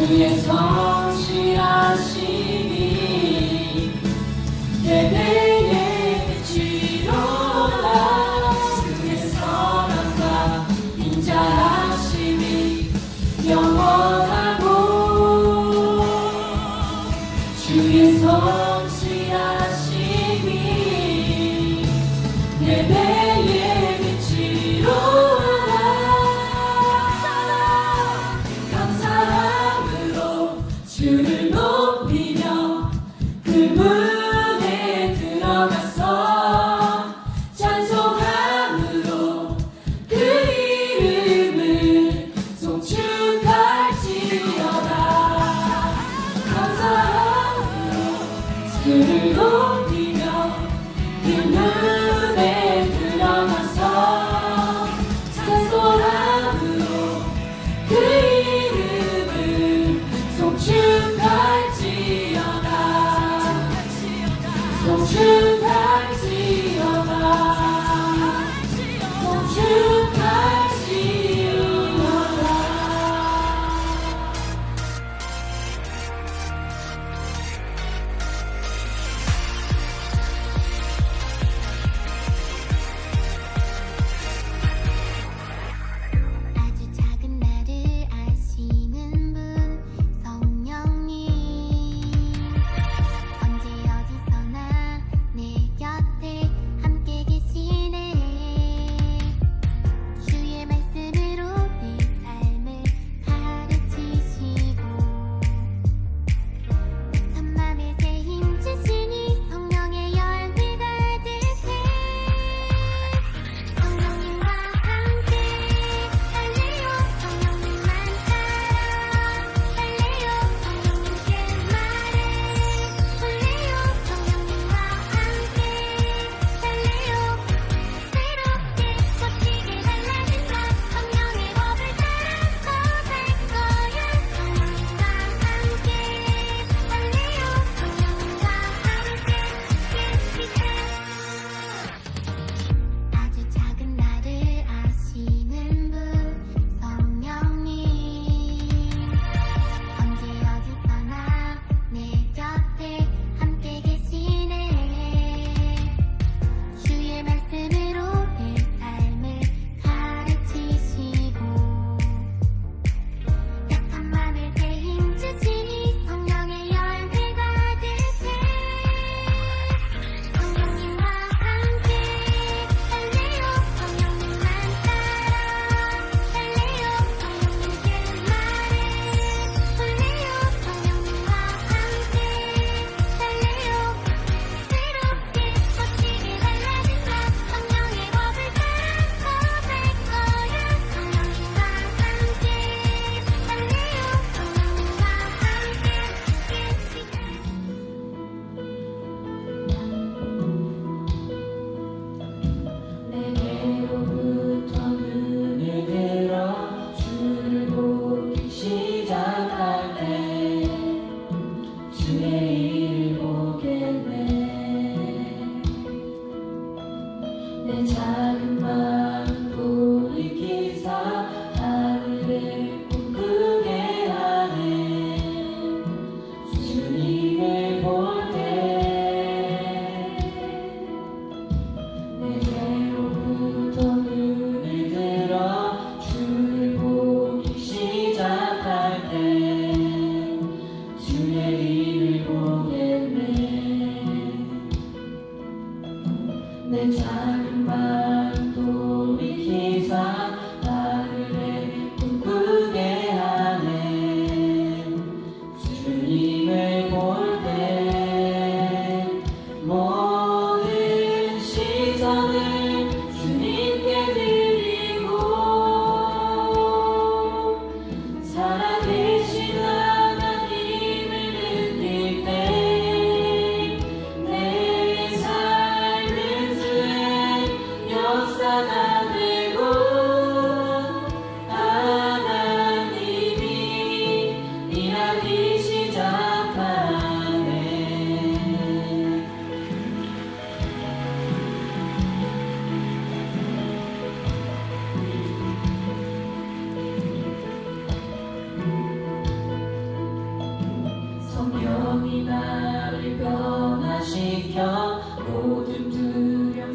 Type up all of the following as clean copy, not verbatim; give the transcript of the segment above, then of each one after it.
주의 성실하심이 예배의 빛이로다. 주의 선함과 인자하심이 영원하고 주의 성실하심이 예배의 빛이로다. 감사함으로 주를 높이며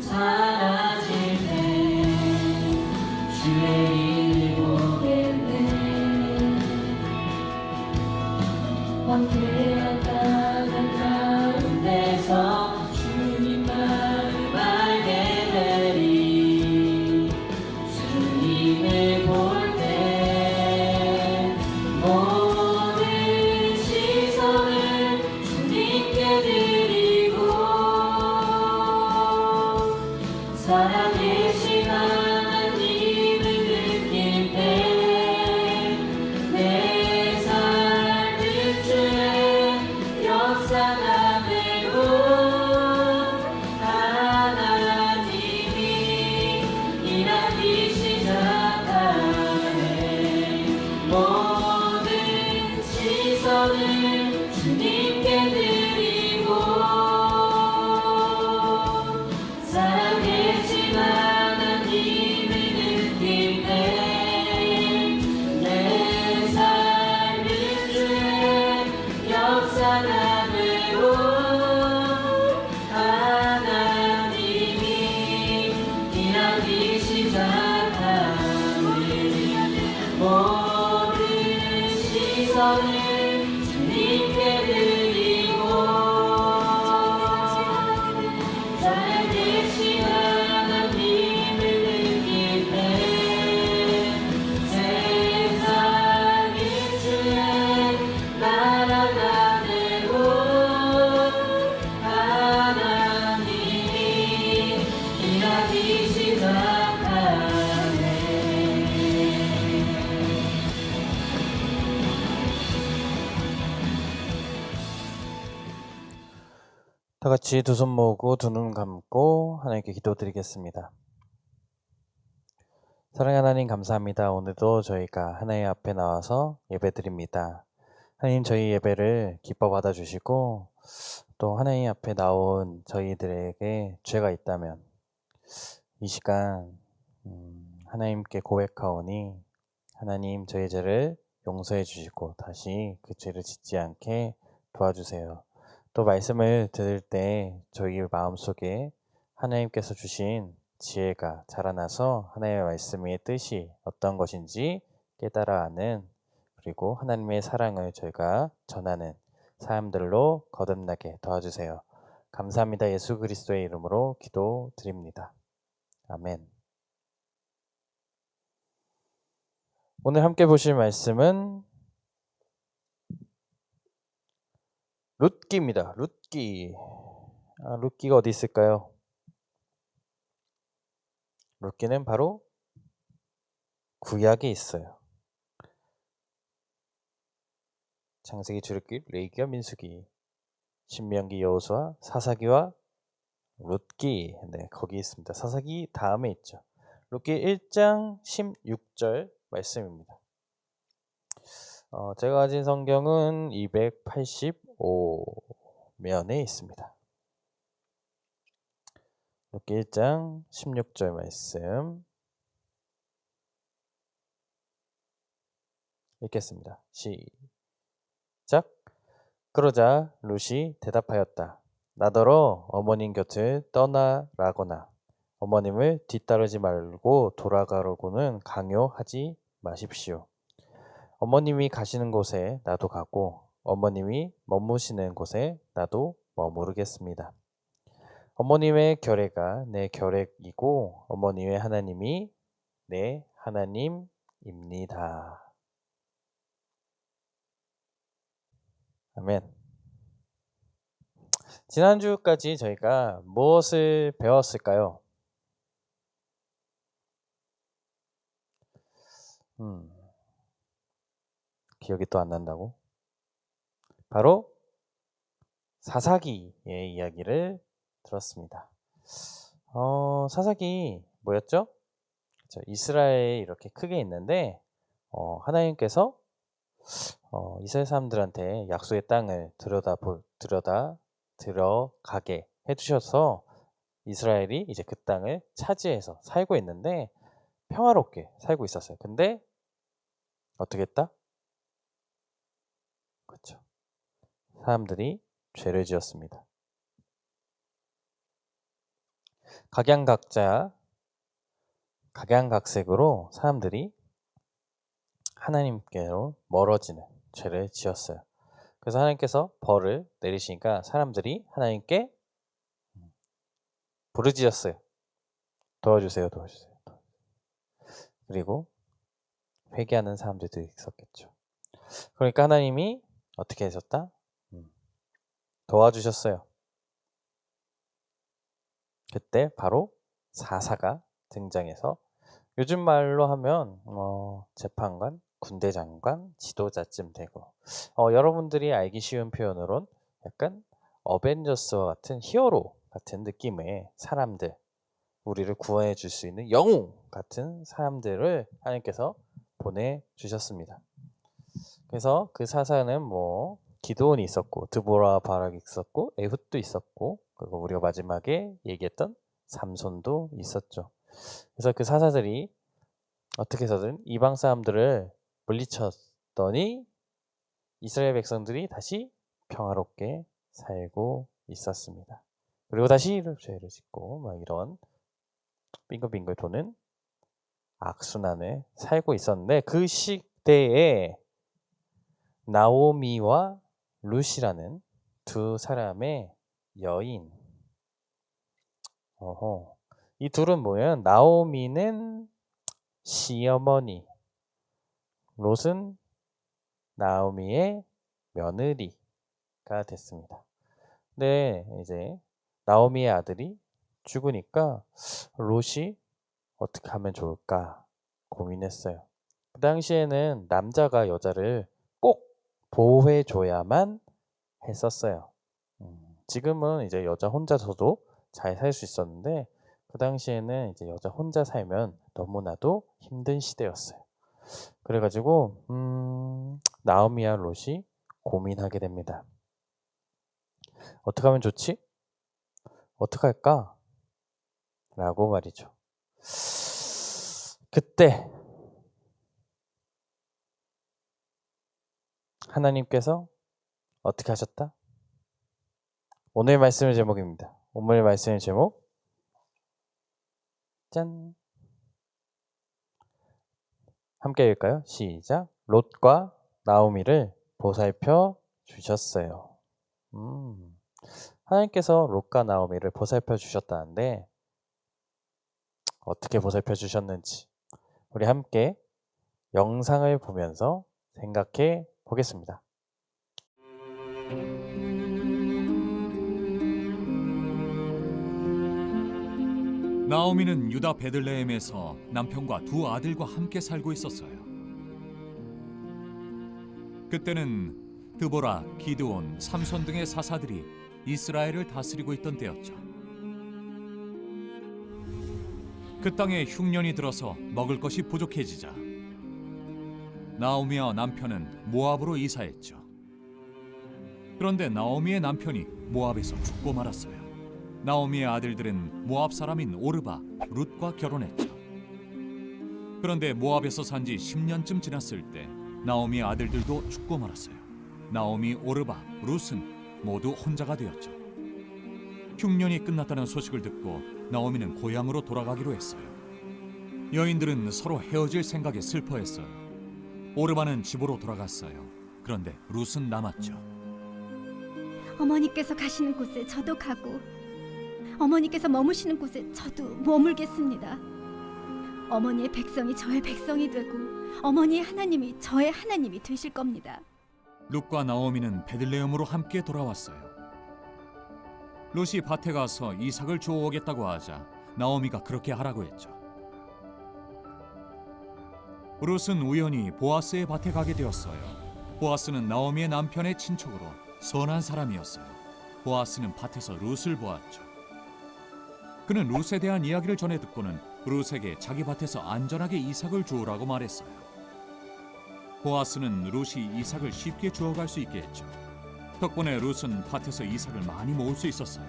사라질 때 주의 이름을 보겠네. 황폐하다는 가운데서 주님 마음 알게 되리. 주님을 볼 때 모든 시선을 주님께 드리고 살아계신 하나님을 느낄 때 내 삶은 주의 역사함으로 하나님이 일하기 시작하네. 모든 시선을 주님께 드리고 살아계신 하나님을 느낄 때 내 삶은 주의 역사함으로 하나님이 일하기 시작하네. 모든 시선을 주님께 드리고 살아계신 하나님을 느낄 때 세상은 주의 나라함으로 하나님이 일하기 시작하네. 다 같이 두 손 모으고 두 눈 감고 하나님께 기도드리겠습니다. 사랑하는 하나님 감사합니다. 오늘도 저희가 하나님 앞에 나와서 예배드립니다. 하나님 저희 예배를 기뻐 받아주시고 또 하나님 앞에 나온 저희들에게 죄가 있다면 이 시간 하나님께 고백하오니 하나님 저희 죄를 용서해 주시고 다시 그 죄를 짓지 않게 도와주세요. 또 말씀을 들을 때 저희 마음속에 하나님께서 주신 지혜가 자라나서 하나님의 말씀의 뜻이 어떤 것인지 깨달아 아는, 그리고 하나님의 사랑을 저희가 전하는 사람들로 거듭나게 도와주세요. 감사합니다. 예수 그리스도의 이름으로 기도드립니다. 아멘. 오늘 함께 보실 말씀은 룻기입니다. 룻기. 룻기가 어디 있을까요? 룻기는 바로 구약에 있어요. 창세기, 출애굽기, 레위기와 민수기, 신명기, 여호수아, 사사기와 룻기. 네, 거기 있습니다. 사사기 다음에 있죠. 룻기 1장 16절 말씀입니다. 제가 가진 성경은 285면에 있습니다. 룻기 1장 16절 말씀 읽겠습니다. 시작. 그러자 룻이 대답하였다. 나더러 어머님 곁을 떠나라거나 어머님을 뒤따르지 말고 돌아가라고는 강요하지 마십시오. 어머님이 가시는 곳에 나도 가고 어머님이 머무시는 곳에 나도 머무르겠습니다. 어머님의 결례가 내 결례이고 어머님의 하나님이 내 하나님입니다. 아멘. 지난주까지 저희가 무엇을 배웠을까요? 기억이 또 안 난다고? 바로 사사기의 이야기를 들었습니다. 사사기 뭐였죠? 그렇죠. 이스라엘이 이렇게 크게 있는데 하나님께서 이스라엘 사람들한테 약속의 땅을 들어가게 해주셔서 이스라엘이 이제 그 땅을 차지해서 살고 있는데 평화롭게 살고 있었어요. 근데 어떻게 했다? 그렇죠. 사람들이 죄를 지었습니다. 각양각색으로 사람들이 하나님께로 멀어지는 죄를 지었어요. 그래서 하나님께서 벌을 내리시니까 사람들이 하나님께 부르짖었어요. 도와주세요. 그리고 회개하는 사람들도 있었겠죠. 그러니까 하나님이 어떻게 하셨다? 도와주셨어요. 그때 바로 사사가 등장해서 요즘 말로 하면 재판관, 군대장관, 지도자쯤 되고 여러분들이 알기 쉬운 표현으론 약간 어벤져스와 같은 히어로 같은 느낌의 사람들, 우리를 구원해 줄 수 있는 영웅 같은 사람들을 하나님께서 보내주셨습니다. 그래서 그 사사는 기드온이 있었고 드보라 바락이 있었고 에훗도 있었고 그리고 우리가 마지막에 얘기했던 삼손도 있었죠. 그래서 그 사사들이 어떻게 해서든 이방 사람들을 물리쳤더니 이스라엘 백성들이 다시 평화롭게 살고 있었습니다. 그리고 다시 죄를 짓고 막 이런 빙글빙글 도는 악순환을 살고 있었는데 그 시대에 나오미와 룻이라는 두 사람의 여인. 이 둘은 뭐예요? 나오미는 시어머니, 롯은 나오미의 며느리가 됐습니다. 근데 이제 나오미의 아들이 죽으니까 롯이 어떻게 하면 좋을까 고민했어요. 그 당시에는 남자가 여자를 꼭 보호해줘야만 했었어요. 지금은 이제 여자 혼자서도 잘 살 수 있었는데 그 당시에는 이제 여자 혼자 살면 너무나도 힘든 시대였어요. 그래가지고 나오미와 롯이 고민하게 됩니다. 어떻게 하면 좋지? 어떻게 할까? 라고 말이죠. 그때 하나님께서 어떻게 하셨다? 오늘 말씀의 제목입니다. 오늘 말씀의 제목 짠! 함께 읽을까요? 시작! 롯과 나오미를 보살펴 주셨어요. 하나님께서 롯과 나오미를 보살펴 주셨다는데 어떻게 보살펴 주셨는지 우리 함께 영상을 보면서 생각해 보겠습니다. 나오미는 유다 베들레헴에서 남편과 두 아들과 함께 살고 있었어요. 그때는 드보라, 기드온, 삼손 등의 사사들이 이스라엘을 다스리고 있던 때였죠. 그 땅에 흉년이 들어서 먹을 것이 부족해지자 나오미와 남편은 모압으로 이사했죠. 그런데 나오미의 남편이 모압에서 죽고 말았어요. 나오미의 아들들은 모압 사람인 오르바, 룻과 결혼했죠. 그런데 모압에서 산 지 10년쯤 지났을 때 나오미의 아들들도 죽고 말았어요. 나오미, 오르바, 룻은 모두 혼자가 되었죠. 흉년이 끝났다는 소식을 듣고 나오미는 고향으로 돌아가기로 했어요. 여인들은 서로 헤어질 생각에 슬퍼했어요. 오르바는 집으로 돌아갔어요. 그런데 룻은 남았죠. 어머니께서 가시는 곳에 저도 가고 어머니께서 머무시는 곳에 저도 머물겠습니다. 어머니의 백성이 저의 백성이 되고 어머니의 하나님이 저의 하나님이 되실 겁니다. 룻과 나오미는 베들레헴으로 함께 돌아왔어요. 룻이 밭에 가서 이삭을 주워오겠다고 하자 나오미가 그렇게 하라고 했죠. 룻은 우연히 보아스의 밭에 가게 되었어요. 보아스는 나오미의 남편의 친척으로 선한 사람이었어요. 보아스는 밭에서 룻을 보았죠. 그는 룻에 대한 이야기를 전해 듣고는 룻에게 자기 밭에서 안전하게 이삭을 주우라고 말했어요. 보아스는 룻이 이삭을 쉽게 주워갈 수 있게 했죠. 덕분에 룻은 밭에서 이삭을 많이 모을 수 있었어요.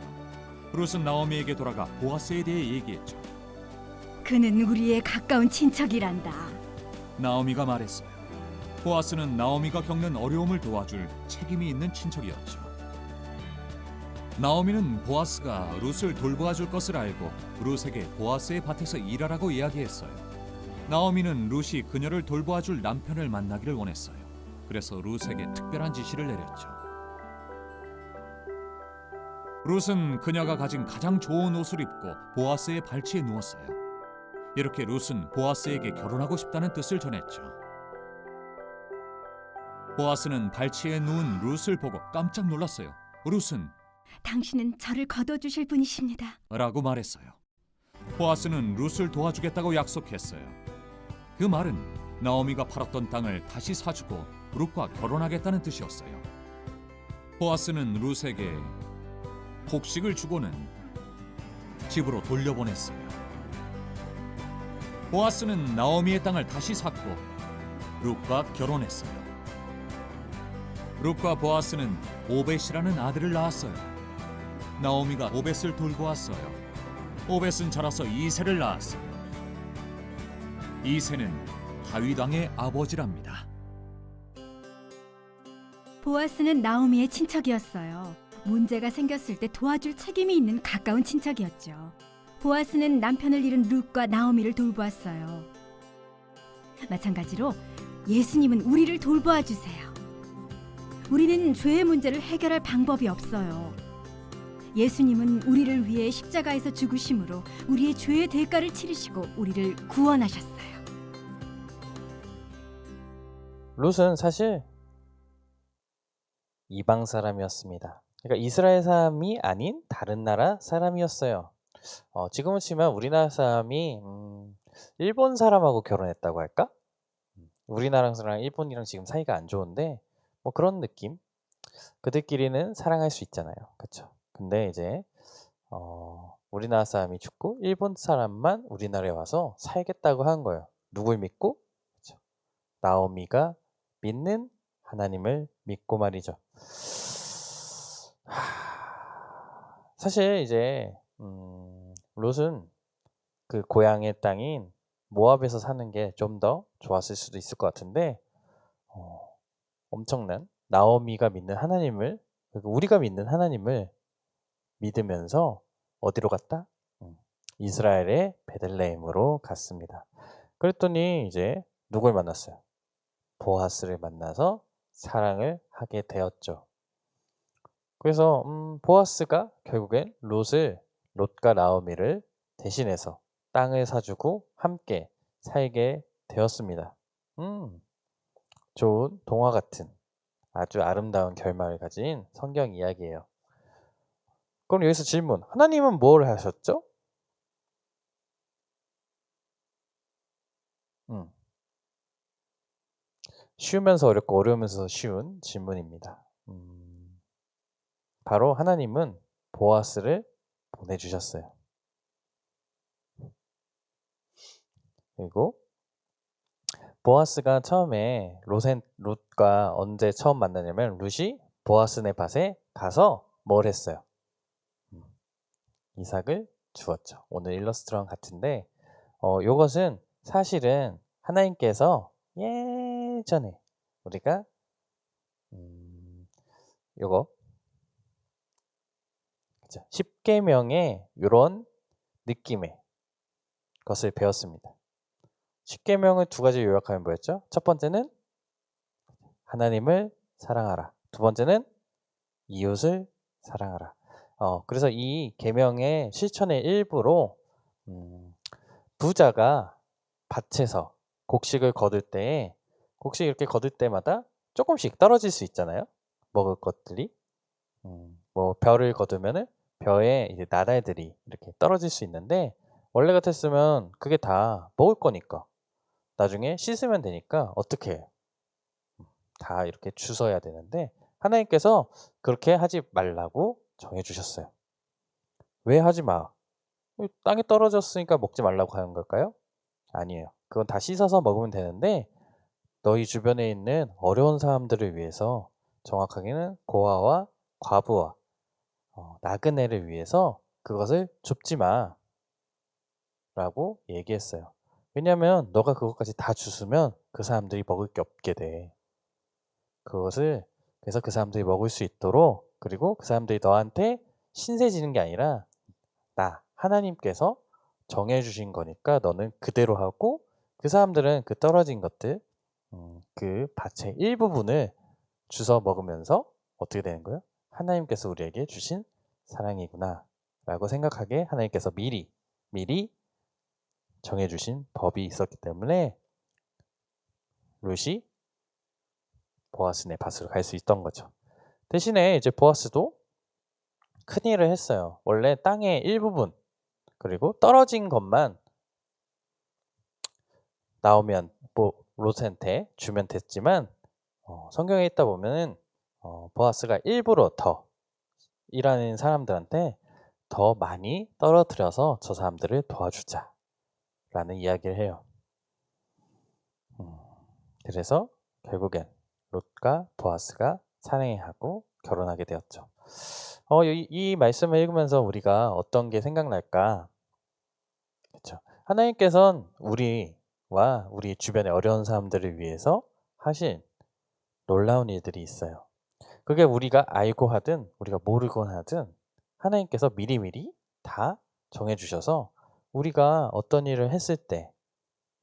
룻은 나오미에게 돌아가 보아스에 대해 얘기했죠. 그는 우리의 가까운 친척이란다. 나오미가 말했어요. 보아스는 나오미가 겪는 어려움을 도와줄 책임이 있는 친척이었죠. 나오미는 보아스가 룻을 돌보아줄 것을 알고 룻에게 보아스의 밭에서 일하라고 이야기했어요. 나오미는 룻이 그녀를 돌보아줄 남편을 만나기를 원했어요. 그래서 룻에게 특별한 지시를 내렸죠. 룻은 그녀가 가진 가장 좋은 옷을 입고 보아스의 발치에 누웠어요. 이렇게 룻은 보아스에게 결혼하고 싶다는 뜻을 전했죠. 보아스는 발치에 누운 룻을 보고 깜짝 놀랐어요. 룻은 당신은 저를 거둬주실 분이십니다. 라고 말했어요. 보아스는 룻을 도와주겠다고 약속했어요. 그 말은 나오미가 팔았던 땅을 다시 사주고 룻과 결혼하겠다는 뜻이었어요. 보아스는 룻에게 곡식을 주고는 집으로 돌려보냈어요. 보아스는 나오미의 땅을 다시 샀고 룻과 결혼했어요. 룻과 보아스는 오벳이라는 아들을 낳았어요. 나오미가 오벳을 돌보았어요. 오벳은 자라서 이새를 낳았어요. 이새는 다윗 왕의 아버지랍니다. 보아스는 나오미의 친척이었어요. 문제가 생겼을 때 도와줄 책임이 있는 가까운 친척이었죠. 보아스는 남편을 잃은 룻과 나오미를 돌보았어요. 마찬가지로 예수님은 우리를 돌보아 주세요. 우리는 죄의 문제를 해결할 방법이 없어요. 예수님은 우리를 위해 십자가에서 죽으심으로 우리의 죄의 대가를 치르시고 우리를 구원하셨어요. 룻은 사실 이방 사람이었습니다. 그러니까 이스라엘 사람이 아닌 다른 나라 사람이었어요. 지금은 치면 우리나라 사람이 일본 사람하고 결혼했다고 할까? 우리나라랑 일본이랑 지금 사이가 안 좋은데 뭐 그런 느낌? 그들끼리는 사랑할 수 있잖아요. 그렇죠? 근데 이제 우리나라 사람이 죽고 일본 사람만 우리나라에 와서 살겠다고 한 거예요. 누굴 믿고? 그렇죠? 나오미가 믿는 하나님을 믿고 말이죠. 사실 이제 롯은 그 고향의 땅인 모압에서 사는 게 좀 더 좋았을 수도 있을 것 같은데 엄청난 나오미가 믿는 하나님을, 우리가 믿는 하나님을 믿으면서 어디로 갔다? 이스라엘의 베들레헴으로 갔습니다. 그랬더니 이제 누굴 만났어요? 보아스를 만나서 사랑을 하게 되었죠. 그래서 보아스가 결국엔 롯과 나오미를 대신해서 땅을 사주고 함께 살게 되었습니다. 좋은 동화 같은 아주 아름다운 결말을 가진 성경 이야기예요. 그럼 여기서 질문, 하나님은 뭘 하셨죠? 쉬우면서 어렵고 어려우면서 쉬운 질문입니다. 바로 하나님은 보아스를 보내주셨어요. 그리고 보아스가 처음에 롯과 언제 처음 만나냐면 롯이 보아스네 밭에 가서 뭘 했어요? 이삭을 주었죠. 오늘 일러스트랑 같은데 이것은 사실은 하나님께서 예전에 우리가 요거 십계명의 이런 느낌의 것을 배웠습니다. 십계명을 두 가지 요약하면 뭐였죠? 첫 번째는 하나님을 사랑하라. 두 번째는 이웃을 사랑하라. 그래서 이 계명의 실천의 일부로 부자가 밭에서 곡식을 거둘 때 곡식 이렇게 거둘 때마다 조금씩 떨어질 수 있잖아요. 먹을 것들이 뭐 벼를 거두면은 벼에 이제 나달들이 이렇게 떨어질 수 있는데 원래 같았으면 그게 다 먹을 거니까 나중에 씻으면 되니까 어떻게 해요? 다 이렇게 주워야 되는데 하나님께서 그렇게 하지 말라고 정해주셨어요. 왜 하지 마? 땅에 떨어졌으니까 먹지 말라고 하는 걸까요? 아니에요. 그건 다 씻어서 먹으면 되는데 너희 주변에 있는 어려운 사람들을 위해서, 정확하게는 고아와 과부와 나그네를 위해서 그것을 줍지 마 라고 얘기했어요. 왜냐하면 너가 그것까지 다 주스면 그 사람들이 먹을 게 없게 돼. 그것을 그래서 그 사람들이 먹을 수 있도록, 그리고 그 사람들이 너한테 신세 지는 게 아니라 나 하나님께서 정해주신 거니까 너는 그대로 하고 그 사람들은 그 떨어진 것들 그 밭의 일부분을 주워 먹으면서 어떻게 되는 거예요? 하나님께서 우리에게 주신 사랑이구나 라고 생각하게 하나님께서 미리 정해주신 법이 있었기 때문에 룻이 보아스네 밭으로 갈 수 있던 거죠. 대신에 이제 보아스도 큰일을 했어요. 원래 땅의 일부분 그리고 떨어진 것만 나오면 롯한테 주면 됐지만 성경에 있다 보면은 보아스가 일부러 더 일하는 사람들한테 더 많이 떨어뜨려서 저 사람들을 도와주자 라는 이야기를 해요. 그래서 결국엔 롯과 보아스가 사랑하고 결혼하게 되었죠. 이 말씀을 읽으면서 우리가 어떤 게 생각날까? 그렇죠. 하나님께서는 우리와 우리 주변의 어려운 사람들을 위해서 하신 놀라운 일들이 있어요. 그게 우리가 알고 하든 우리가 모르곤 하든 하나님께서 미리미리 다 정해주셔서 우리가 어떤 일을 했을 때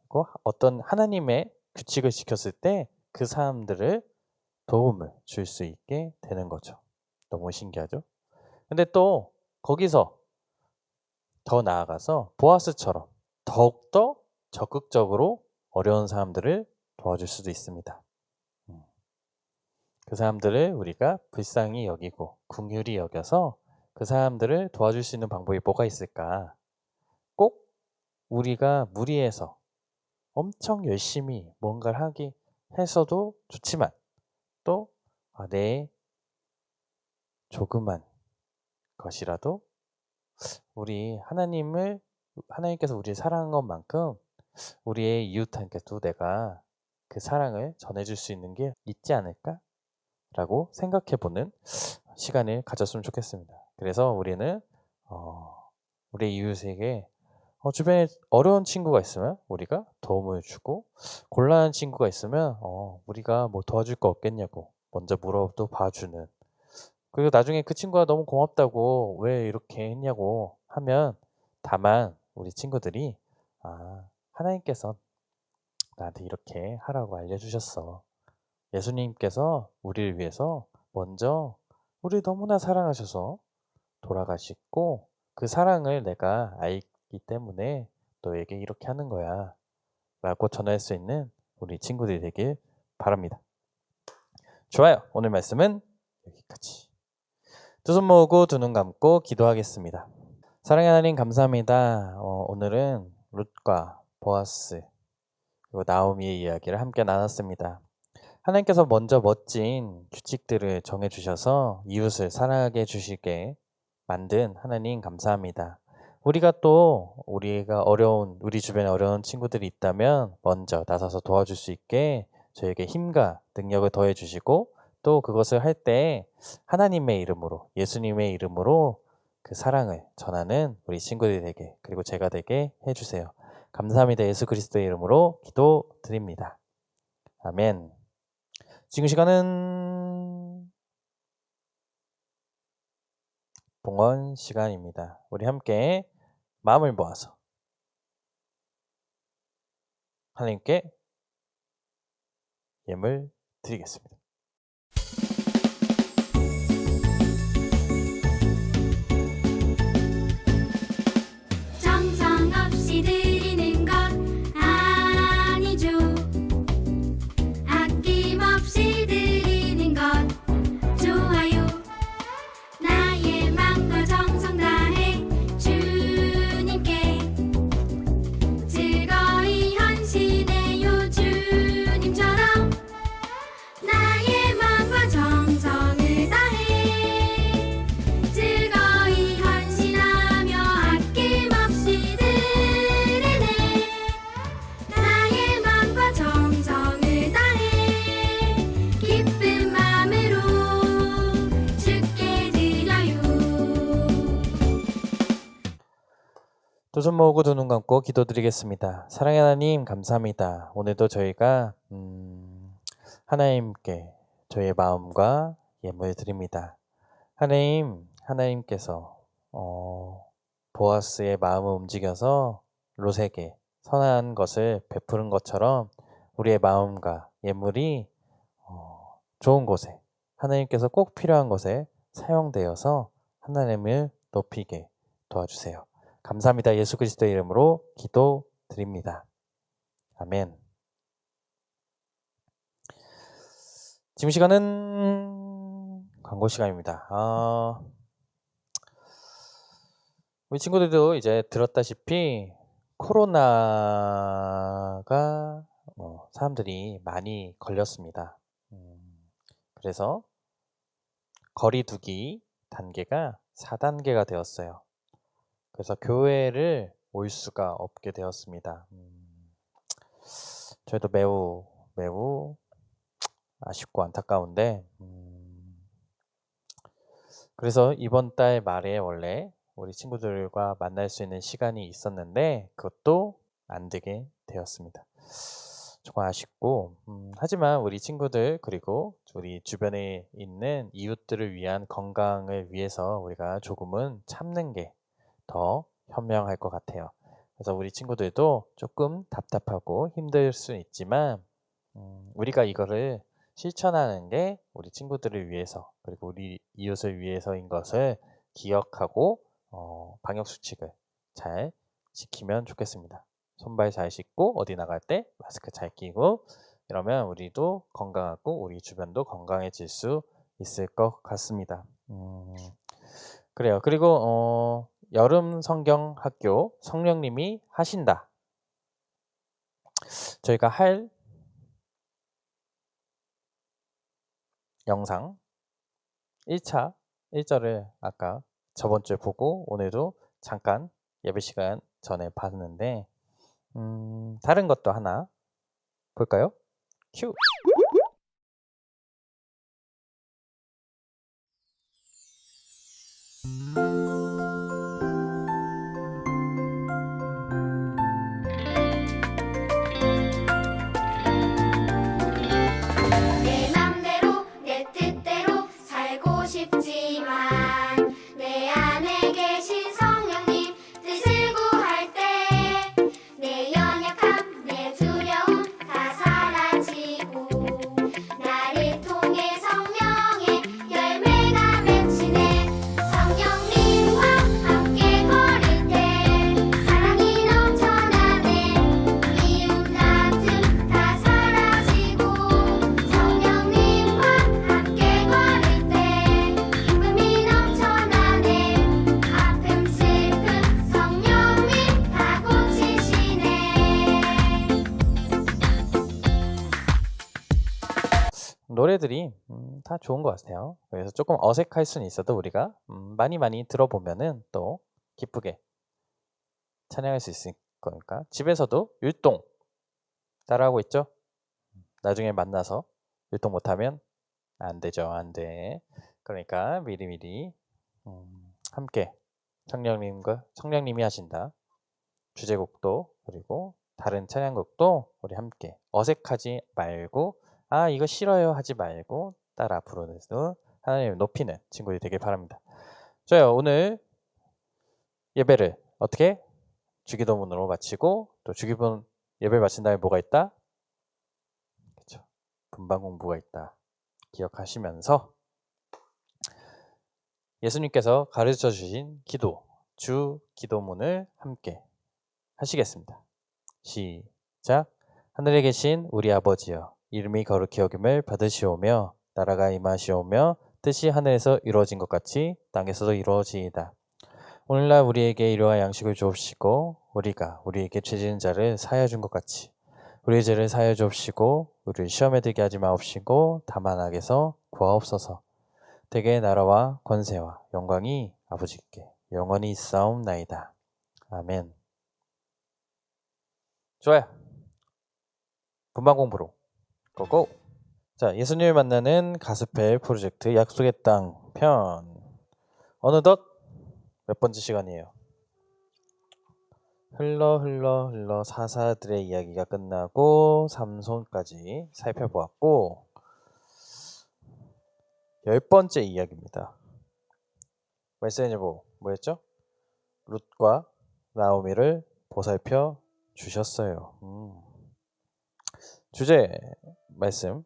그리고 어떤 하나님의 규칙을 지켰을 때 그 사람들을 도움을 줄 수 있게 되는 거죠. 너무 신기하죠? 근데 또 거기서 더 나아가서 보아스처럼 더욱더 적극적으로 어려운 사람들을 도와줄 수도 있습니다. 그 사람들을 우리가 불쌍히 여기고 긍휼히 여겨서 그 사람들을 도와줄 수 있는 방법이 뭐가 있을까? 꼭 우리가 무리해서 엄청 열심히 뭔가를 하기 해서도 좋지만 또 내 조그만 것이라도 하나님께서 우리를 사랑한 것만큼 우리의 이웃한테도 내가 그 사랑을 전해줄 수 있는 게 있지 않을까? 라고 생각해보는 시간을 가졌으면 좋겠습니다. 그래서 우리는 우리 이웃에게 주변에 어려운 친구가 있으면 우리가 도움을 주고 곤란한 친구가 있으면 우리가 뭐 도와줄 거 없겠냐고 먼저 물어도 봐주는 그리고 나중에 그 친구가 너무 고맙다고 왜 이렇게 했냐고 하면 다만 우리 친구들이 하나님께서 나한테 이렇게 하라고 알려주셨어. 예수님께서 우리를 위해서 먼저 우리 너무나 사랑하셔서 돌아가시고 그 사랑을 내가 알기 때문에 너에게 이렇게 하는 거야 라고 전할 수 있는 우리 친구들이 되길 바랍니다. 좋아요. 오늘 말씀은 여기까지. 두 손 모으고 두 눈 감고 기도하겠습니다. 사랑의 하나님 감사합니다. 오늘은 룻과 보아스 그리고 나오미의 이야기를 함께 나눴습니다. 하나님께서 먼저 멋진 규칙들을 정해주셔서 이웃을 사랑하게 해주시게 만든 하나님 감사합니다. 우리가 우리 주변에 어려운 친구들이 있다면 먼저 나서서 도와줄 수 있게 저에게 힘과 능력을 더해주시고 또 그것을 할 때 하나님의 이름으로 예수님의 이름으로 그 사랑을 전하는 우리 친구들이 되게 그리고 제가 되게 해주세요. 감사합니다. 예수 그리스도의 이름으로 기도드립니다. 아멘. 지금 시간은 봉헌 시간입니다. 우리 함께 마음을 모아서 하나님께 예물 드리겠습니다. 정성 없이 드리는 것 아니죠. 아낌없이 드리는 것 좋아요. 나의 맘과 정성 다해 주님께 즐거이 헌신해요. 주님처럼 나의 맘과 정성을 다해 즐거이 헌신하며 아낌없이 드리네. 나의 맘과 정성을 다해 기쁜 마음으로 주께 드려요. 두 손 모으고 두 눈 감고 기도드리겠습니다. 사랑의 하나님 감사합니다. 오늘도 저희가 하나님께 저희의 마음과 예물 드립니다. 하나님 하나님께서 보아스의 마음을 움직여서 롯에게 선한 것을 베푸는 것처럼 우리의 마음과 예물이 좋은 곳에, 하나님께서 꼭 필요한 것에 사용되어서 하나님을 높이게 도와주세요. 감사합니다. 예수 그리스도의 이름으로 기도드립니다. 아멘. 지금 시간은 광고 시간입니다. 우리 친구들도 이제 들었다시피 코로나가 사람들이 많이 걸렸습니다. 그래서 거리두기 단계가 4단계가 되었어요. 그래서 교회를 올 수가 없게 되었습니다. 저희도 매우 아쉽고 안타까운데 그래서 이번 달 말에 원래 우리 친구들과 만날 수 있는 시간이 있었는데 그것도 안 되게 되었습니다. 조금 아쉽고 하지만 우리 친구들 그리고 우리 주변에 있는 이웃들을 위한 건강을 위해서 우리가 조금은 참는 게 더 현명할 것 같아요. 그래서 우리 친구들도 조금 답답하고 힘들 수 있지만 우리가 이거를 실천하는 게 우리 친구들을 위해서 그리고 우리 이웃을 위해서인 것을 기억하고 방역수칙을 잘 지키면 좋겠습니다. 손발 잘 씻고 어디 나갈 때 마스크 잘 끼고 이러면 우리도 건강하고 우리 주변도 건강해질 수 있을 것 같습니다. 그래요. 그리고 여름 성경 학교 성령님이 하신다. 저희가 할 영상 1차 1절을 아까 저번 주에 보고 오늘도 잠깐 예배 시간 전에 봤는데 다른 것도 하나 볼까요? 큐! 내 맘대로 내 뜻대로 살고 싶지만 내 안에 계신 성령님 뜻을 구할 때 내 연약함 내 두려움 다 사라지고 나를 통해 성령의 열매가 맺히네. 성령님과 함께 걸을 때 사랑이 넘쳐나네. 미움 다툼 다 사라지고 성령님과 함께 걸을 때 기쁨이 넘쳐나네. 아픔 슬픔 성령님 다 고치시네. 노래들이 다 좋은 것 같아요. 그래서 조금 어색할 수는 있어도 우리가 많이 들어보면은 또 기쁘게 찬양할 수 있을 거니까 집에서도 율동 따라하고 있죠? 나중에 만나서 율동 못하면 안 되죠. 안 돼. 그러니까 미리미리 함께 성령님이 하신다. 주제곡도 그리고 다른 찬양곡도 우리 함께 어색하지 말고 이거 싫어요 하지 말고 따라 부르면서 하나님을 높이는 친구들이 되길 바랍니다. 저요 오늘 예배를 어떻게 주기도문으로 마치고 또 주기도문 예배를 마친 다음에 뭐가 있다? 그렇죠. 분방 공부가 있다. 기억하시면서 예수님께서 가르쳐 주신 기도, 주 기도문을 함께 하시겠습니다. 시작. 하늘에 계신 우리 아버지여, 이름이 거룩히 여김을 받으시오며 나라가 임하시오며 뜻이 하늘에서 이루어진 것 같이 땅에서도 이루어지이다. 오늘날 우리에게 일용할 양식을 주옵시고 우리가 우리에게 죄 지은 자를 사하여 준 것 같이 우리의 죄를 사하여 주옵시고 우리를 시험에 들게 하지 마옵시고 다만 악에서 구하옵소서. 대개의 나라와 권세와 영광이 아버지께 영원히 있사옵나이다. 아멘. 좋아요. 분방 공부로 고고. 자, 예수님을 만나는 가스펠 프로젝트 약속의 땅 편. 어느덧 몇 번째 시간이에요? 흘러 사사들의 이야기가 끝나고 삼손까지 살펴보았고 10번째 이야기입니다. 말씀해 뭐였죠? 룻과 나오미를 보살펴 주셨어요. 주제 말씀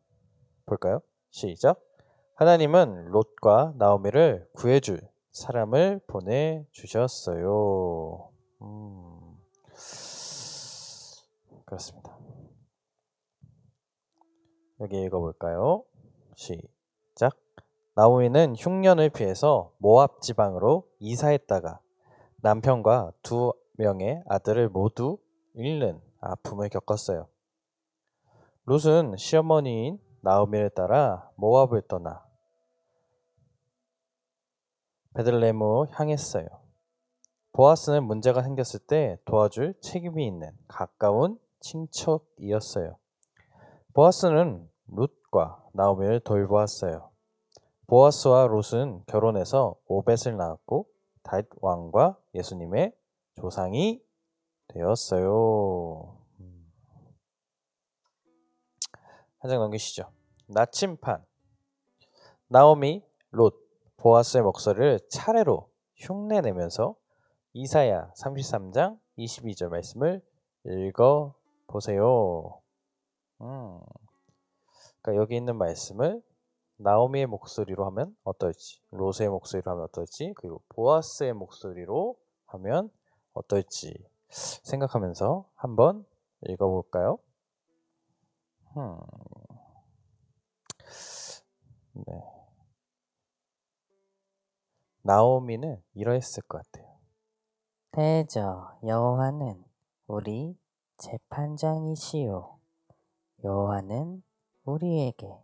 볼까요? 시작. 하나님은 롯과 나오미를 구해줄 사람을 보내주셨어요. 그렇습니다. 여기 읽어볼까요? 시작. 나오미는 흉년을 피해서 모압 지방으로 이사했다가 남편과 2명의 아들을 모두 잃는 아픔을 겪었어요. 롯은 시어머니인 나오미를 따라 모압을 떠나 베들레헴으로 향했어요. 보아스는 문제가 생겼을 때 도와줄 책임이 있는 가까운 친척이었어요. 보아스는 룻과 나오미를 돌보았어요. 보아스와 롯은 결혼해서 오벳을 낳았고 다윗 왕과 예수님의 조상이 되었어요. 한 장 넘기시죠. 나침판. 나오미, 롯, 보아스의 목소리를 차례로 흉내내면서 이사야 33장 22절 말씀을 읽어보세요. 그러니까 여기 있는 말씀을 나오미의 목소리로 하면 어떨지, 롯의 목소리로 하면 어떨지, 그리고 보아스의 목소리로 하면 어떨지 생각하면서 한번 읽어볼까요? 네. 나오미는 이러했을 것 같아요. 대저 여호와는 우리 재판장이시요. 여호와는 우리에게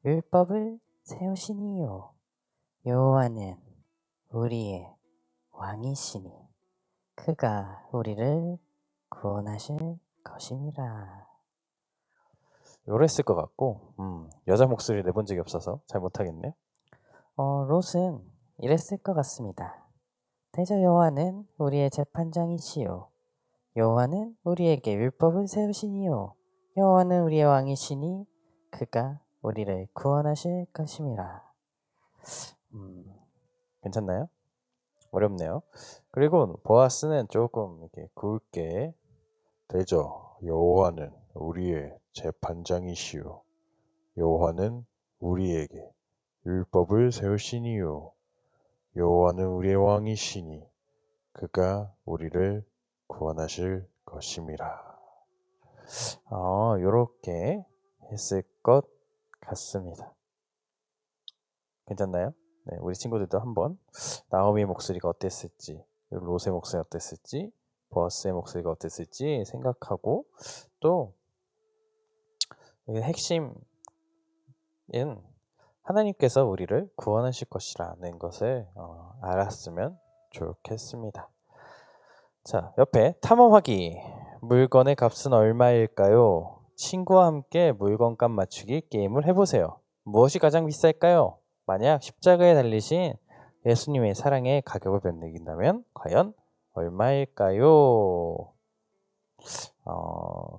율법을 세우시니요. 여호와는 우리의 왕이시니 그가 우리를 구원하실 것임이라. 이랬을 것 같고 여자 목소리 내본 적이 없어서 잘 못하겠네요. 롯은 이랬을 것 같습니다. 대저 여호와는 우리의 재판장이시요. 여호와는 우리에게 율법을 세우시니요. 여호와는 우리의 왕이시니 그가 우리를 구원하실 것임이라. 괜찮나요? 어렵네요. 그리고 보아스는 조금 이렇게 굵게 대저 여호와는 우리의 재판장이시요. 여호와는 우리에게 율법을 세우시니요. 여호와는 우리의 왕이시니 그가 우리를 구원하실 것임이라. 요렇게 했을 것 같습니다. 괜찮나요? 네, 우리 친구들도 한번 나오미의 목소리가 어땠을지, 롯의 목소리가 어땠을지, 보아스의 목소리가 어땠을지 생각하고 또 핵심은 하나님께서 우리를 구원하실 것이라는 것을 알았으면 좋겠습니다. 자, 옆에 탐험하기. 물건의 값은 얼마일까요? 친구와 함께 물건값 맞추기 게임을 해보세요. 무엇이 가장 비쌀까요? 만약 십자가에 달리신 예수님의 사랑의 가격을 매긴다면 과연 얼마일까요?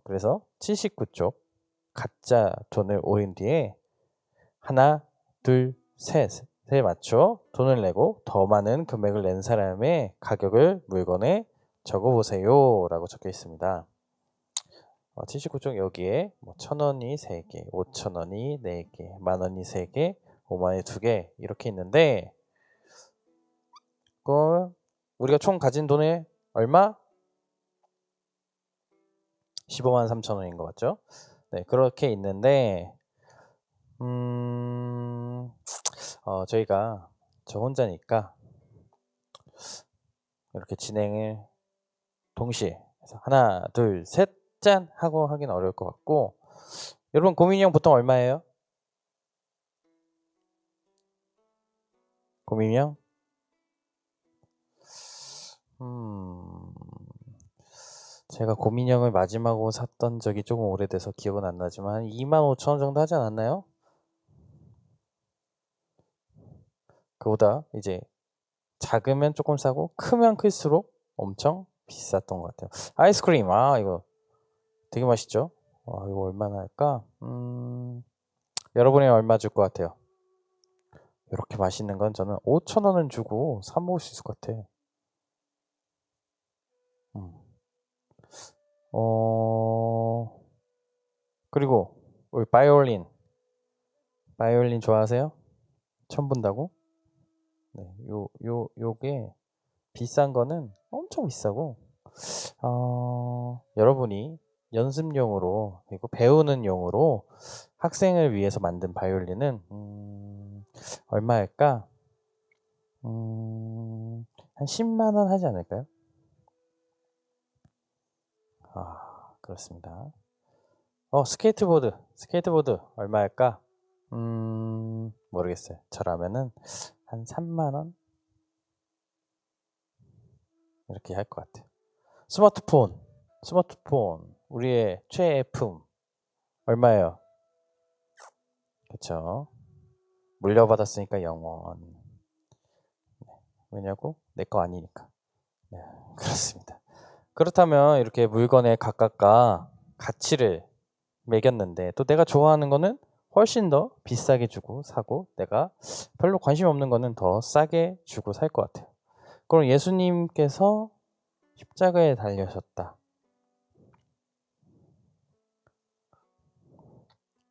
그래서 79쪽 가짜 돈을 오린 뒤에 하나, 둘, 셋에 맞춰 돈을 내고 더 많은 금액을 낸 사람의 가격을 물건에 적어보세요 라고 적혀 있습니다. 79쪽 여기에 1,000원이 3개, 5,000원이 4개, 만원이 3개, 5만원이 2개 이렇게 있는데 우리가 총 가진 돈이 얼마? 15만 3천원인 것 같죠? 네, 그렇게 있는데 저희가 저 혼자니까 이렇게 진행을 동시에 해서 하나, 둘, 셋, 짠! 하고 하긴 어려울 것 같고 여러분 고민이 형 보통 얼마예요? 고민이 형? 제가 고민형을 마지막으로 샀던 적이 조금 오래돼서 기억은 안 나지만 한 25,000원 정도 하지 않았나요? 그보다 이제 작으면 조금 싸고 크면 클수록 엄청 비쌌던 것 같아요. 아이스크림 이거 되게 맛있죠? 이거 얼마나 할까? 여러분이 얼마 줄 것 같아요? 이렇게 맛있는 건 저는 5,000원은 주고 사 먹을 수 있을 것 같아. 그리고 우리 바이올린 좋아하세요? 처음 본다고? 네, 요게 비싼 거는 엄청 비싸고, 여러분이 연습용으로 그리고 배우는 용으로 학생을 위해서 만든 바이올린은 얼마일까? 한 10만 원 하지 않을까요? 그렇습니다. 스케이트보드 얼마일까? 모르겠어요. 저라면은 한 3만 원 이렇게 할 것 같아요. 스마트폰 우리의 최애 품 얼마예요? 그쵸? 물려받았으니까 영원. 왜냐고? 내 거 아니니까. 네, 그렇습니다. 그렇다면 이렇게 물건에 각각과 가치를 매겼는데 또 내가 좋아하는 거는 훨씬 더 비싸게 주고 사고 내가 별로 관심 없는 거는 더 싸게 주고 살 것 같아요. 그럼 예수님께서 십자가에 달려셨다.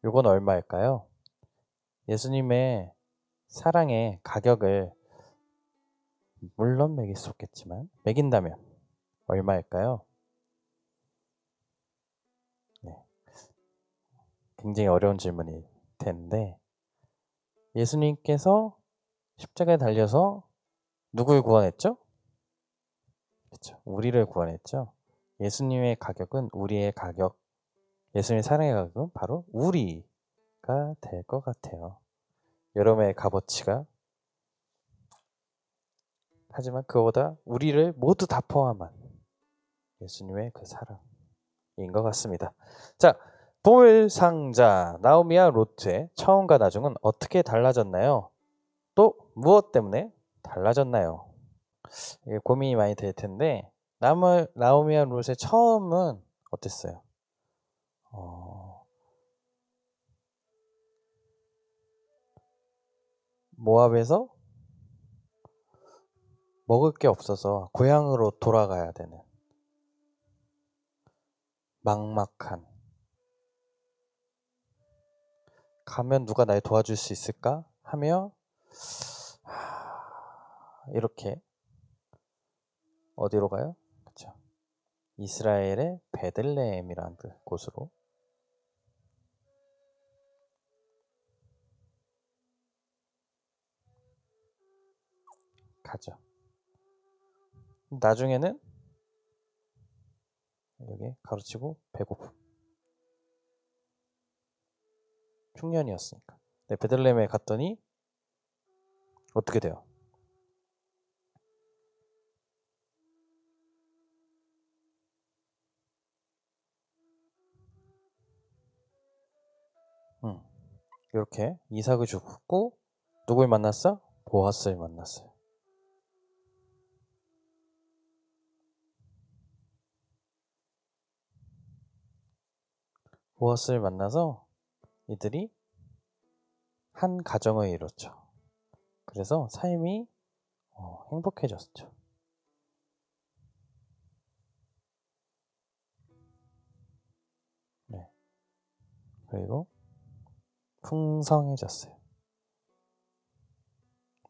요건 얼마일까요? 예수님의 사랑의 가격을 물론 매길 수 없겠지만 매긴다면 얼마일까요? 네. 굉장히 어려운 질문일 텐데 예수님께서 십자가에 달려서 누굴 구원했죠? 그렇죠. 우리를 구원했죠. 예수님의 가격은 우리의 가격, 예수님의 사랑의 가격은 바로 우리가 될 것 같아요. 여러분의 값어치가 하지만 그보다 우리를 모두 다 포함한 예수님의 그 사랑인 것 같습니다. 자, 보물상자 나오미와 롯의 처음과 나중은 어떻게 달라졌나요? 또 무엇 때문에 달라졌나요? 이게 고민이 많이 될 텐데 나오미와 롯의 처음은 어땠어요? 모압에서 먹을 게 없어서 고향으로 돌아가야 되는 막막한 가면 누가 날 도와줄 수 있을까 하며 이렇게 어디로 가요? 그렇죠. 이스라엘의 베들레헴이라는 곳으로 가죠. 나중에는 여기 가로치고 배고픔 흉년이었으니까. 네, 베들레헴에 갔더니 어떻게 돼요? 이렇게 이삭을 죽고 누굴 만났어? 보아스를 만났어요. 보아스를 만나서 이들이 한 가정을 이뤘죠. 그래서 삶이 행복해졌죠. 네. 그리고 풍성해졌어요.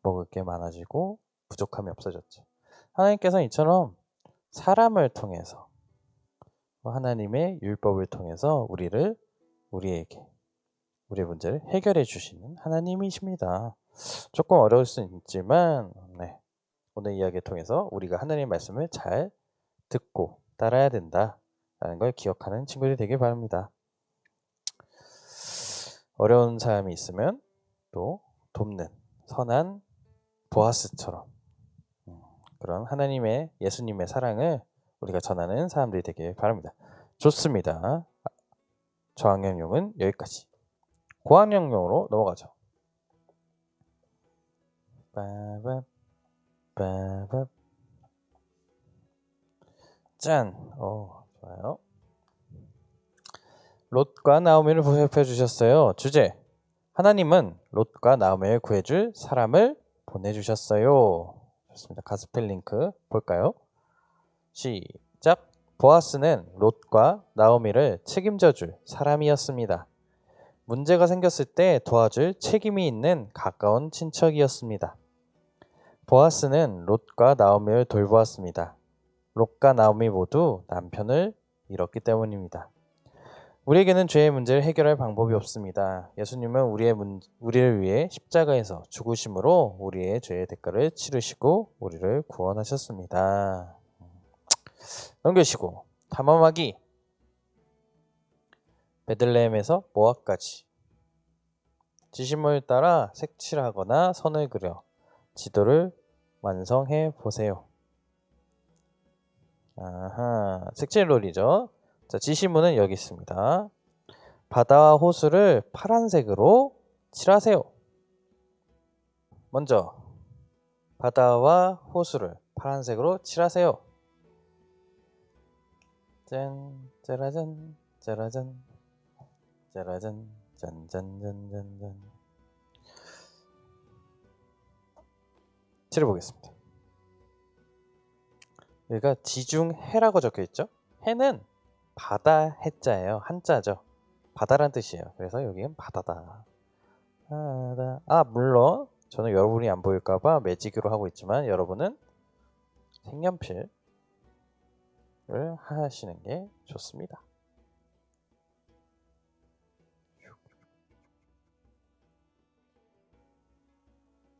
먹을 게 많아지고 부족함이 없어졌죠. 하나님께서는 이처럼 사람을 통해서 하나님의 율법을 통해서 우리에게 우리의 문제를 해결해 주시는 하나님이십니다. 조금 어려울 수 있지만 네. 오늘 이야기를 통해서 우리가 하나님의 말씀을 잘 듣고 따라야 된다라는 걸 기억하는 친구들이 되길 바랍니다. 어려운 사람이 있으면 또 돕는 선한 보아스처럼 그런 하나님의 예수님의 사랑을 우리가 전하는 사람들이 되길 바랍니다. 좋습니다. 저학년용은 여기까지. 고학년용으로 넘어가죠. 빠밤 짠. 좋아요. 롯과 나오미를 살펴주셨어요. 주제 하나님은 롯과 나오미를 구해줄 사람을 보내주셨어요. 좋습니다. 가스펠 링크 볼까요? 시작. 보아스는 롯과 나오미를 책임져줄 사람이었습니다. 문제가 생겼을 때 도와줄 책임이 있는 가까운 친척이었습니다. 보아스는 롯과 나오미를 돌보았습니다. 롯과 나오미 모두 남편을 잃었기 때문입니다. 우리에게는 죄의 문제를 해결할 방법이 없습니다. 예수님은 우리를 위해 십자가에서 죽으심으로 우리의 죄의 대가를 치르시고 우리를 구원하셨습니다. 넘겨시고 탐험하기. 베들레헴에서 모압까지. 지시문을 따라 색칠하거나 선을 그려 지도를 완성해 보세요. 아하, 색칠놀이죠. 자, 지시문은 여기 있습니다. 바다와 호수를 파란색으로 칠하세요. 먼저 바다와 호수를 파란색으로 칠하세요. 짠, 짜라잔, 짜라잔, 짜라잔, 짠짠짠짠짠. 칠해보겠습니다. 여기가 지중해라고 적혀있죠? 해는 바다 해자예요. 한자죠. 바다란 뜻이에요. 그래서 여기는 바다다. 바다. 아, 물론 저는 여러분이 안 보일까봐 매직으로 하고 있지만 여러분은 색연필을 하시는 게 좋습니다.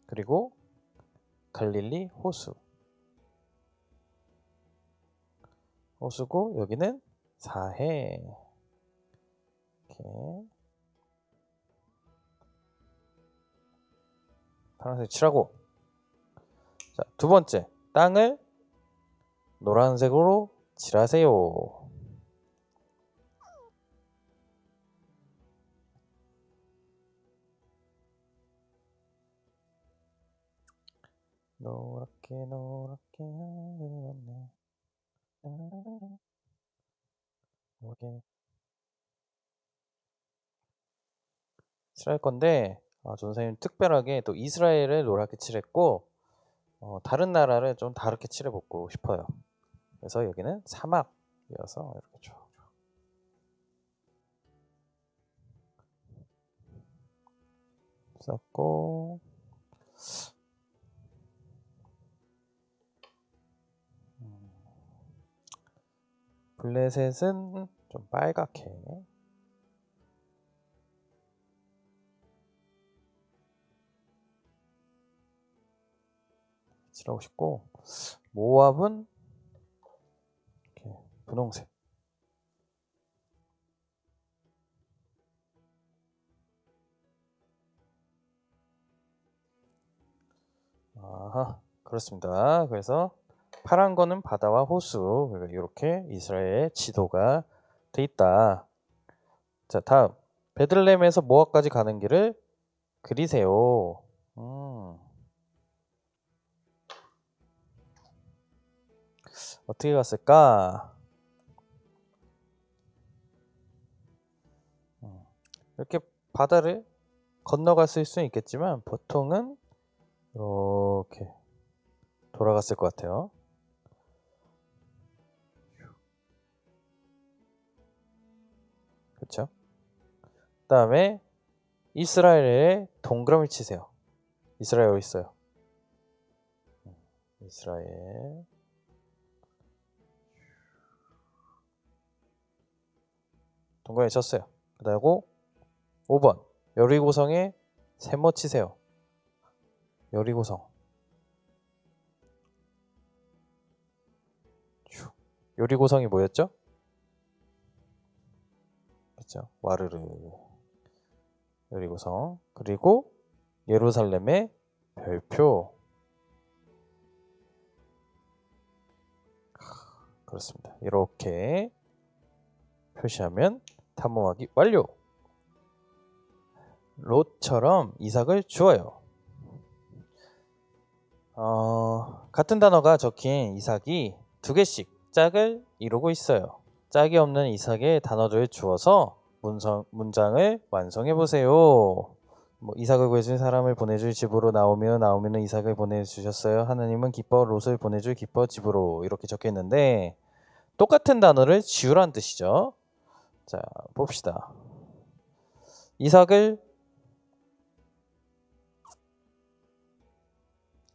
그리고 갈릴리 호수. 호수고 여기는 사해. 이렇게 파란색 칠하고. 자, 두 번째, 땅을 노란색으로 칠하세요. 노랗게 노랗게 하늘었네. 이렇게 칠할 건데, 전사님 특별하게 또 이스라엘을 노랗게 칠했고, 다른 나라를 좀 다르게 칠해보고 싶어요. 그래서 여기는 사막이어서 이렇게 쭉 썼고, 블레셋은 좀 빨갛게 칠하고 싶고, 모압은 이렇게 분홍색. 아하, 그렇습니다. 그래서 파란 거는 바다와 호수, 이렇게 이스라엘의 지도가 돼 있다. 자, 다음 베들레헴에서 모압까지 가는 길을 그리세요. 어떻게 갔을까? 이렇게 바다를 건너갔을 수는 있겠지만 보통은 이렇게 돌아갔을 것 같아요. 그렇죠? 그 다음에 이스라엘에 동그라미 치세요. 이스라엘 어디 있어요? 이스라엘. 동그라미 쳤어요. 그리고 5번 여리고성에 세모 치세요. 여리고성. 여리고성이 뭐였죠? 그렇죠. 와르르. 여리고성. 그리고 예루살렘의 별표. 그렇습니다. 이렇게 표시하면 탐험하기 완료. 롯처럼 이삭을 주어요. 같은 단어가 적힌 이삭이 두 개씩 짝을 이루고 있어요. 짝이 없는 이삭의 단어들을 주어서 문장을 완성해 보세요. 뭐 이삭을 구해준 사람을 보내줄 집으로 나오며 나오미는 이삭을 보내주셨어요. 하나님은 기뻐 롯을 보내줄 기뻐 집으로 이렇게 적혀 있는데 똑같은 단어를 지우라는 뜻이죠. 자, 봅시다. 이삭을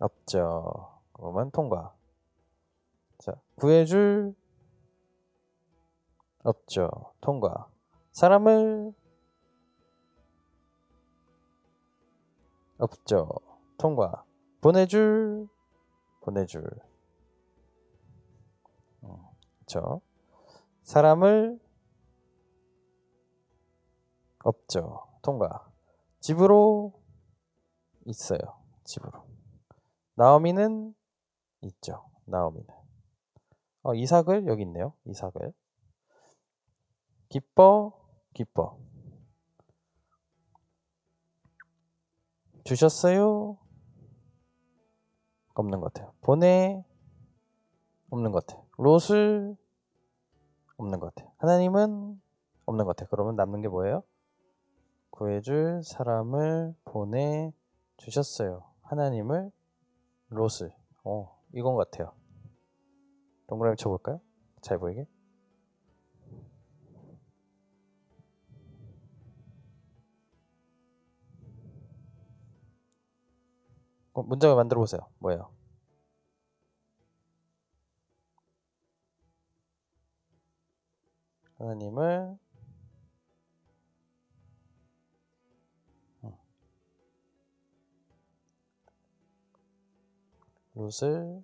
없죠. 그러면 통과. 자, 구해줄 없죠. 통과. 사람을 없죠. 통과. 보내줄 그렇죠. 사람을 없죠. 통과. 집으로 있어요. 집으로. 나오미는 있죠. 나오미는. 이삭을 여기 있네요. 이삭을. 기뻐 주셨어요? 없는 것 같아요. 보내 없는 것 같아요. 롯을 없는 것 같아요. 하나님은 없는 것 같아요. 그러면 남는 게 뭐예요? 구해줄 사람을 보내 주셨어요. 하나님을 롯을. 이건 것 같아요. 동그라미 쳐볼까요? 잘 보이게. 문장을 만들어 보세요. 뭐예요? 하나님을 롯을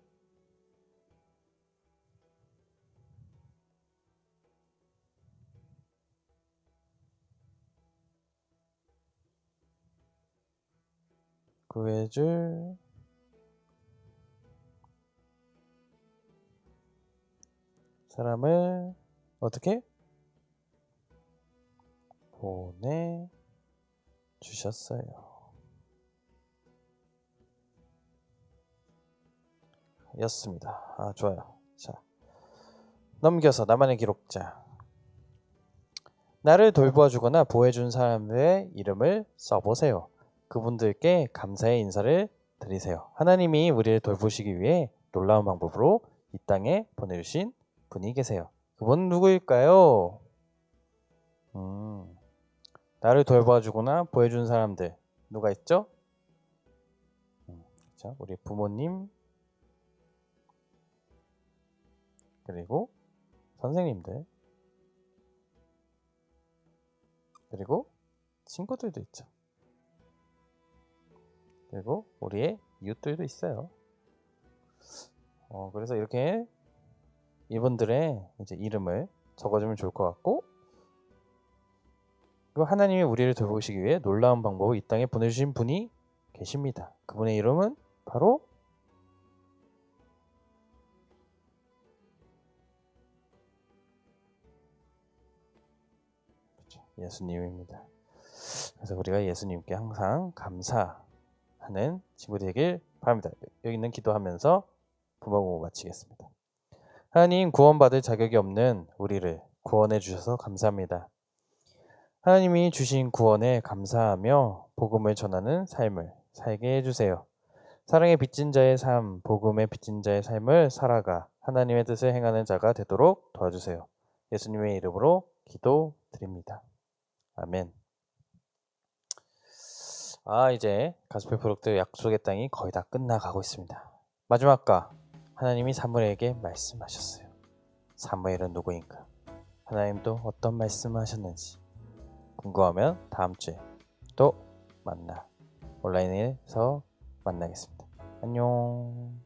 구해줄 사람을 어떻게 보내 주셨어요. 였습니다. 좋아요. 자, 넘겨서 나만의 기록자. 나를 돌보아 주거나 보호해준 사람들의 이름을 써보세요. 그분들께 감사의 인사를 드리세요. 하나님이 우리를 돌보시기 위해 놀라운 방법으로 이 땅에 보내주신 분이 계세요. 그분은 누구일까요? 나를 돌보아 주거나 보호해준 사람들 누가 있죠? 자, 우리 부모님 그리고 선생님들 그리고 친구들도 있죠. 그리고 우리의 이웃들도 있어요. 그래서 이렇게 이분들의 이제 이름을 적어주면 좋을 것 같고, 그리고 하나님이 우리를 돌보시기 위해 놀라운 방법을 이 땅에 보내주신 분이 계십니다. 그분의 이름은 바로 예수님입니다. 그래서 우리가 예수님께 항상 감사하는 친구 되길 바랍니다. 여기 있는 기도하면서 부모공부 마치겠습니다. 하나님, 구원받을 자격이 없는 우리를 구원해 주셔서 감사합니다. 하나님이 주신 구원에 감사하며 복음을 전하는 삶을 살게 해주세요. 사랑의 빚진 자의 삶, 복음의 빚진 자의 삶을 살아가 하나님의 뜻을 행하는 자가 되도록 도와주세요. 예수님의 이름으로 기도드립니다. 아멘. 이제 가스펠 프로젝트 약속의 땅이 거의 다 끝나가고 있습니다. 마지막과 하나님이 사무엘에게 말씀하셨어요. 사무엘은 누구인가? 하나님도 어떤 말씀을 하셨는지 궁금하면 다음 주에 또 온라인에서 만나겠습니다. 안녕.